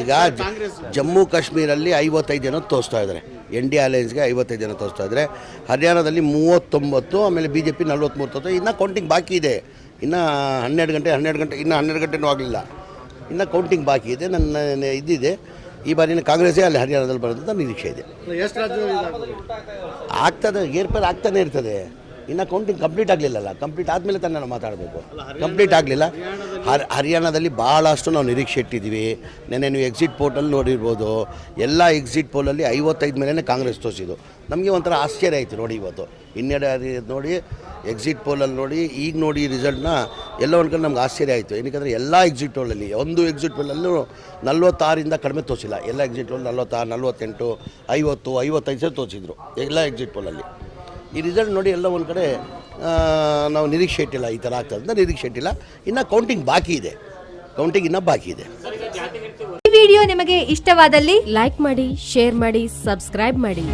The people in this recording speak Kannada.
ಈಗ ಜಮ್ಮು ಕಾಶ್ಮೀರಲ್ಲಿ 55 ಜನ ತೋರಿಸ್ತಾ ಇದ್ದಾರೆ, NDA ಅಲಯನ್ಸ್ಗೆ 55 ಜನ ತೋರಿಸ್ತಾ ಇದ್ದಾರೆ. ಹರಿಯಾಣದಲ್ಲಿ 39, ಆಮೇಲೆ BJP 43 ತೋರಿಸ್ತಾ. ಇನ್ನು ಕೌಂಟಿಂಗ್ ಬಾಕಿ ಇದೆ. ಇನ್ನು 12 ಗಂಟೆ ಇನ್ನು 12 ಗಂಟೆನೂ ಆಗಲಿಲ್ಲ. ಇನ್ನು ಕೌಂಟಿಂಗ್ ಬಾಕಿ ಇದೆ. ನನ್ನ ಇದಿದೆ, ಈ ಬಾರಿನ ಕಾಂಗ್ರೆಸ್ಸೇ ಅಲ್ಲಿ ಹರಿಯಾಣದಲ್ಲಿ ಬರೋದಂತ ನಿರೀಕ್ಷೆ ಇದೆ. ಆಗ್ತದೆ, ಏರ್ಪೇರ್ ಆಗ್ತಾನೆ ಇರ್ತದೆ. ಇನ್ನು ಕೌಂಟಿಂಗ್ ಕಂಪ್ಲೀಟ್ ಆಗಲಿಲ್ಲಲ್ಲ. ಕಂಪ್ಲೀಟ್ ಆದಮೇಲೆ ತಾನೇ ನಾವು ಮಾತಾಡಬೇಕು. ಕಂಪ್ಲೀಟ್ ಆಗಲಿಲ್ಲ. ಹರಿಯಾಣದಲ್ಲಿ ಭಾಳಷ್ಟು ನಾವು ನಿರೀಕ್ಷೆ ಇಟ್ಟಿದ್ದೀವಿ. ನೆನ್ನೆ ನೀವು ಎಕ್ಸಿಟ್ ಪೋಲಲ್ಲಿ ನೋಡಿರ್ಬೋದು, ಎಲ್ಲ ಎಕ್ಸಿಟ್ ಪೋಲಲ್ಲಿ 55 ಮೇಲೇ ಕಾಂಗ್ರೆಸ್ ತೋರಿಸಿದ್ದು. ನಮಗೆ ಒಂಥರ ಆಶ್ಚರ್ಯ ಆಯಿತು ನೋಡಿ. ಇವತ್ತು ಇನ್ನೆರಡು ನೋಡಿ ಎಕ್ಸಿಟ್ ಪೋಲಲ್ಲಿ ನೋಡಿ, ಈಗ ನೋಡಿ ರಿಸಲ್ಟ್ನ ಎಲ್ಲ ಒಂದು ಕಡೆ ನಮ್ಗೆ ಆಶ್ಚರ್ಯ ಆಯಿತು. ಏನಕ್ಕೆ ಎಲ್ಲ ಎಕ್ಸಿಟ್ ಪೋಲಲ್ಲಿ ಒಂದು ಎಕ್ಸಿಟ್ ಪೋಲಲ್ಲೂ 46 ಕಡಿಮೆ ತೋರಿಸಿಲ್ಲ. ಎಲ್ಲ ಎಕ್ಸಿಟ್ ಪೋಲ್ 46, 48, 50, 55 ತೋರಿಸಿದ್ರು ಎಲ್ಲ ಎಕ್ಸಿಟ್ ಪೋಲಲ್ಲಿ. ಈ ರಿಸಲ್ಟ್ ನೋಡಿ ಎಲ್ಲ ಒಂದು ಕಡೆ ನಾವು ನಿರೀಕ್ಷೆ ಇಟ್ಟಿಲ್ಲ, ಈ ಥರ ಆಗ್ತದೆ ಅಂತ ನಿರೀಕ್ಷೆ ಇಟ್ಟಿಲ್ಲ. ಇನ್ನು ಕೌಂಟಿಂಗ್ ಬಾಕಿ ಇದೆ. ಕೌಂಟಿಂಗ್ ಇನ್ನೂ ಬಾಕಿ ಇದೆ. ಈ ವಿಡಿಯೋ ನಿಮಗೆ ಇಷ್ಟವಾದಲ್ಲಿ ಲೈಕ್ ಮಾಡಿ, ಶೇರ್ ಮಾಡಿ, ಸಬ್ಸ್ಕ್ರೈಬ್ ಮಾಡಿ.